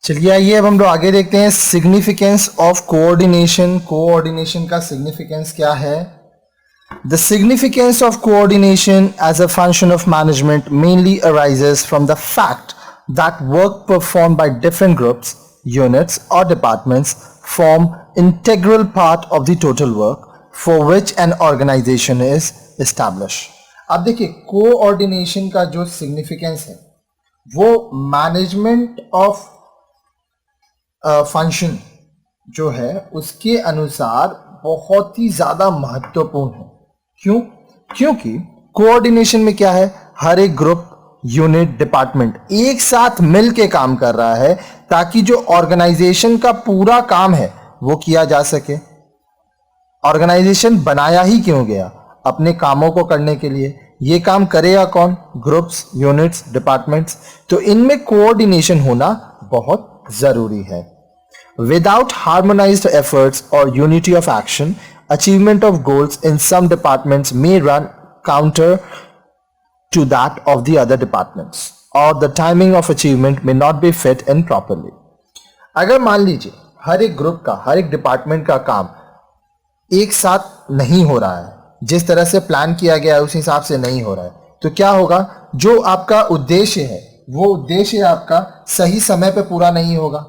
चलिए आइए अब हम लोग आगे देखते हैं सिग्निफिकेंस ऑफ कोऑर्डिनेशन। कोऑर्डिनेशन का सिग्निफिकेंस क्या है? The significance of coordination as a function of management mainly arises from the fact that work perform by different groups, units और departments form integral part of the total work for which an organisation is establish. अब देखिए coordination का जो significance है वो management of function जो है उसके अनुसार बहुत ही ज्यादा महत्वपूर्ण है। क्यों? क्योंकि कोऑर्डिनेशन में क्या है, हर एक ग्रुप, यूनिट, डिपार्टमेंट एक साथ मिल के काम कर रहा है ताकि जो ऑर्गेनाइजेशन का पूरा काम है वो किया जा सके। ऑर्गेनाइजेशन बनाया ही क्यों गया? अपने कामों को करने के लिए। ये काम करेगा कौन? Groups, units, departments. तो इनमें कोऑर्डिनेशन होना बहुत जरूरी है। Without harmonized efforts or unity of action, achievement of goals in some departments may run counter to that of the other departments, or the timing of achievement may not be fit in properly. अगर मान लीजिए हर एक group का, हर एक department का काम एक साथ नहीं हो रहा है, जिस तरह से प्लान किया गया है उस हिसाब से नहीं हो रहा है, तो क्या होगा? जो आपका उद्देश्य है वो उद्देश्य आपका सही समय पे पूरा नहीं होगा।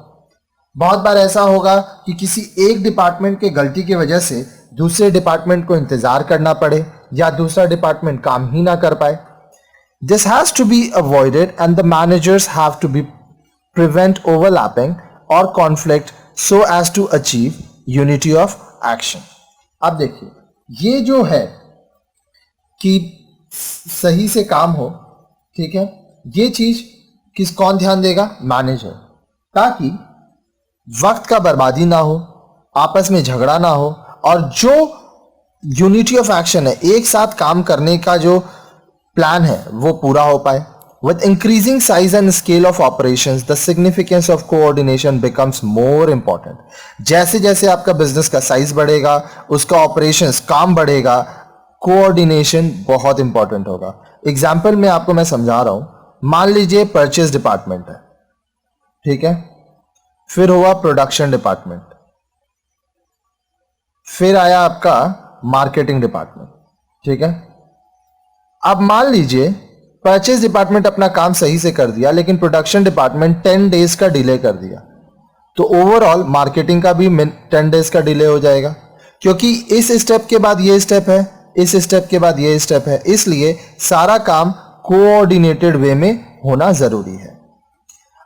बहुत बार ऐसा होगा कि किसी एक डिपार्टमेंट के गलती की वजह से दूसरे डिपार्टमेंट को इंतजार करना पड़े या दूसरा डिपार्टमेंट काम ही ना कर पाए। This has to be avoided and the managers have to be prevent overlapping और conflict so as to achieve unity of action. अब देखिए ये जो है कि सही से काम हो, ठीक है, ये चीज कौन ध्यान देगा? मैनेजर। ताकि वक्त का बर्बादी ना हो, आपस में झगड़ा ना हो और जो यूनिटी ऑफ एक्शन है, एक साथ काम करने का जो प्लान है वो पूरा हो पाए। With increasing size and scale of operations the significance of coordination becomes more important. जैसे जैसे आपका बिजनेस का साइज बढ़ेगा, उसका ऑपरेशंस काम बढ़ेगा, कोऑर्डिनेशन बहुत इंपॉर्टेंट होगा। एग्जाम्पल में आपको मैं समझा रहा हूं। मान लीजिए परचेज डिपार्टमेंट है, ठीक है, फिर हुआ प्रोडक्शन डिपार्टमेंट, फिर आया आपका मार्केटिंग डिपार्टमेंट, ठीक है। अब मान लीजिए परचेज डिपार्टमेंट अपना काम सही से कर दिया लेकिन प्रोडक्शन डिपार्टमेंट 10 डेज का डिले कर दिया, तो ओवरऑल मार्केटिंग का भी 10 डेज का डिले हो जाएगा, क्योंकि इस स्टेप के बाद ये स्टेप है, इस स्टेप के बाद ये स्टेप है, इसलिए सारा काम कोऑर्डिनेटेड वे में होना जरूरी है।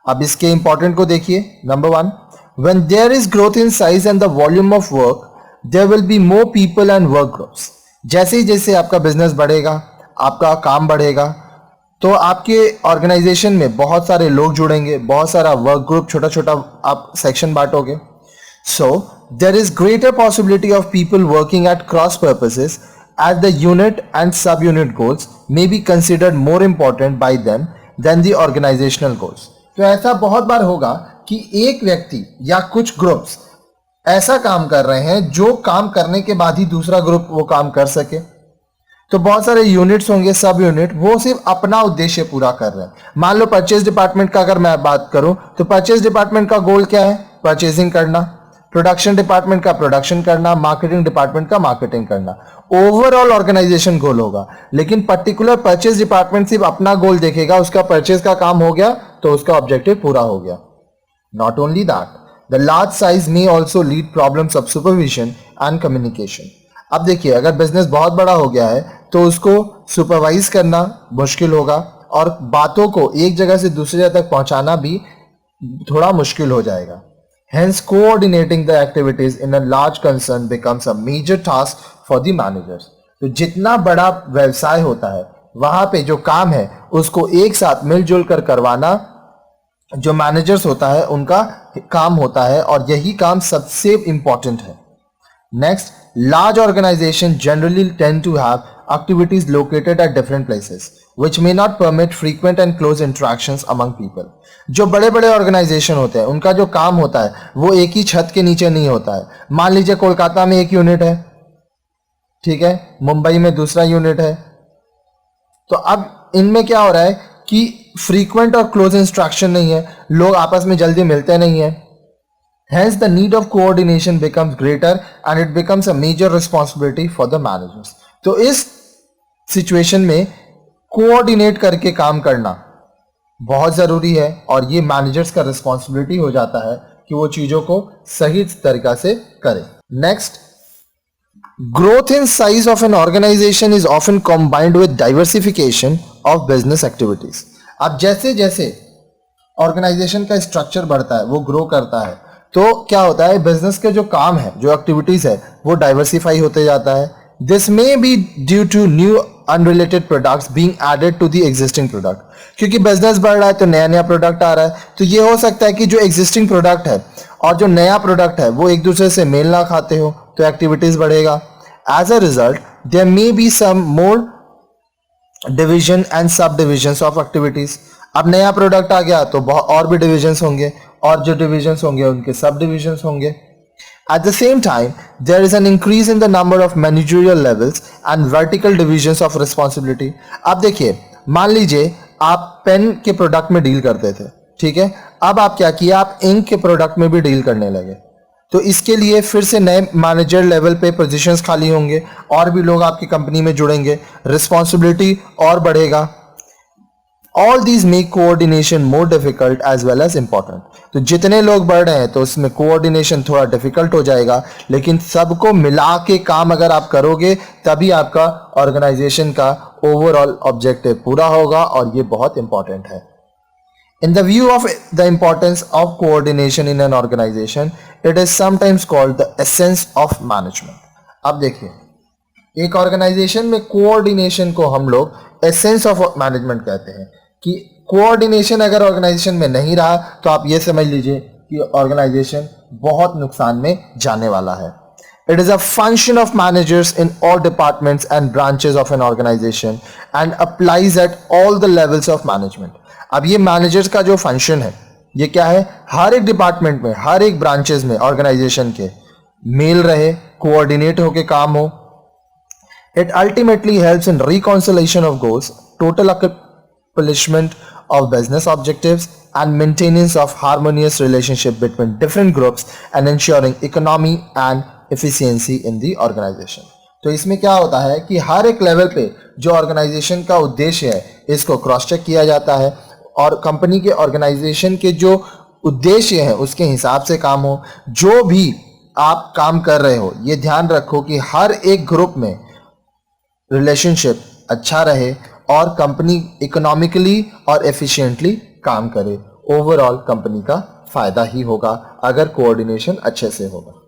अब इसके इंपॉर्टेंट को देखिए। Number 1, when there is growth in size and the volume of work there will be more people and work groups. जैसे ही जैसे आपका बिजनेस बढ़ेगा, आपका काम बढ़ेगा, तो आपके ऑर्गेनाइजेशन में बहुत सारे लोग जुड़ेंगे, बहुत सारा वर्क ग्रुप, छोटा छोटा आप सेक्शन बांटोगे। So there is greater possibility of people working at cross purposes as the unit and sub-unit goals may be considered more important by them than the organizational goals। तो ऐसा बहुत बार होगा कि एक व्यक्ति या कुछ ग्रुप्स ऐसा काम कर रहे हैं जो काम करने के बाद ही दूसरा ग्रुप वो काम कर सके। तो बहुत सारे यूनिट्स होंगे, सब यूनिट, वो सिर्फ अपना उद्देश्य पूरा कर रहे हैं। मान लो परचेज डिपार्टमेंट का अगर मैं बात करूं तो परचेज डिपार्टमेंट का गोल क्या है? परचेजिंग करना। प्रोडक्शन डिपार्टमेंट का प्रोडक्शन करना, मार्केटिंग डिपार्टमेंट का मार्केटिंग करना। ओवरऑल ऑर्गेनाइजेशन गोल होगा, लेकिन पर्टिकुलर परचेज डिपार्टमेंट सिर्फ अपना गोल देखेगा, उसका परचेज का काम हो गया तो उसका ऑब्जेक्टिव पूरा हो गया। Not only that, the large size may also lead problems of supervision and communication. अब देखिए अगर बिजनेस बहुत बड़ा हो गया है तो उसको सुपरवाइज करना मुश्किल होगा और बातों को एक जगह से दूसरी जगह तक पहुंचाना भी थोड़ा मुश्किल हो जाएगा। Hence, coordinating the activities in a large concern becomes a major task for the managers। तो जितना बड़ा व्यवसाय होता है वहां पे जो काम है उसको एक साथ मिलजुल कर करवाना जो मैनेजर्स होता है उनका काम होता है और यही काम सबसे इंपॉर्टेंट है। Next, large organizations generally tend to have activities located at different places which may not permit frequent and close interactions among people। जो बड़े बड़े ऑर्गेनाइजेशन होते हैं उनका जो काम होता है वो एक ही छत के नीचे नहीं होता है। मान लीजिए कोलकाता में एक यूनिट है, ठीक है, मुंबई में दूसरा यूनिट है, तो अब इनमें क्या हो रहा है कि फ्रीक्वेंट और क्लोज इंस्ट्रक्शन नहीं है, लोग आपस में जल्दी मिलते नहीं है. Hence, the need of coordination becomes greater and it becomes a major responsibility for the managers. तो इस सिचुएशन में कोऑर्डिनेट करके काम करना बहुत ज़रूरी है और ये मैनेजर्स का रिस्पॉन्सिबिलिटी हो जाता है कि वो चीज़ों को सही तरीका से करें. Next, growth in size of an organization is often combined with diversification of business activities. अब जैसे जैसे ऑर्गेनाइजेशन का स्ट्रक्चर बढ़ता है, वो ग्रो करता है, तो क्या होता है, बिजनेस के जो काम है, जो एक्टिविटीज है, वो डाइवर्सिफाई होते जाता है. This may be due to new unrelated products being added to the existing product. क्योंकि बिजनेस बढ़ रहा है तो नया नया प्रोडक्ट आ रहा है, तो ये हो सकता है कि जो एग्जिस्टिंग प्रोडक्ट है और जो नया प्रोडक्ट है वो एक दूसरे से मेल ना खाते हो, तो एक्टिविटीज बढ़ेगा. As a result there may be some more division and sub divisions of activities. अब नया प्रोडक्ट आ गया तो और भी डिविजन्स होंगे, और जो डिविजन्स होंगे उनके सब डिविजन्स होंगे. At the same time, there is an increase in the number of managerial levels and vertical divisions of responsibility. अब देखिए, मान लीजिए आप पेन के प्रोडक्ट में डील करते थे, ठीक है, अब आप क्या किया, आप इंक के प्रोडक्ट में भी डील करने लगे, तो इसके लिए फिर से नए मैनेजर लेवल पे पोजीशंस खाली होंगे और भी लोग आपकी कंपनी में जुड़ेंगे, रिस्पॉन्सिबिलिटी और बढ़ेगा. All these make coordination more difficult as well as important. तो जितने लोग बढ़ रहे हैं तो उसमें कोऑर्डिनेशन थोड़ा डिफिकल्ट हो जाएगा, लेकिन सबको मिला के काम अगर आप करोगे तभी आपका ऑर्गेनाइजेशन का ओवरऑल ऑब्जेक्टिव पूरा होगा, और ये बहुत इंपॉर्टेंट है. In the view of the importance of coordination in an organization, it is sometimes called the essence of management. अब देखिए, एक ऑर्गेनाइजेशन में कोऑर्डिनेशन को हम लोग एसेंस ऑफ मैनेजमेंट कहते हैं. कि कोऑर्डिनेशन अगर ऑर्गेनाइजेशन में नहीं रहा तो आप ये समझ लीजिए कि ऑर्गेनाइजेशन बहुत नुकसान में जाने वाला है. It is a function of managers in all departments and branches of an organisation and applies at all the levels of management. अब ये मैनेजर्स का जो फंक्शन है, ये क्या है, हर एक डिपार्टमेंट में, हर एक ब्रांचेस में ऑर्गेनाइजेशन के मेल रहे, कोऑर्डिनेट होके काम हो. It ultimately helps in reconciliation of goals, total accomplishment of business objectives, and maintenance of harmonious relationship between different groups and ensuring economy and efficiency in the organization. तो इसमें क्या होता है कि हर एक लेवल पे जो ऑर्गेनाइजेशन का उद्देश्य है, इसको क्रॉस चेक किया जाता है और कंपनी के ऑर्गेनाइजेशन के जो उद्देश्य है उसके हिसाब से काम हो. जो भी आप काम कर रहे हो, ये ध्यान रखो कि हर एक ग्रुप में रिलेशनशिप अच्छा रहे और कंपनी इकोनॉमिकली और एफिशिएंटली काम करे. ओवरऑल कंपनी का फायदा ही होगा अगर कोऑर्डिनेशन अच्छे से होगा.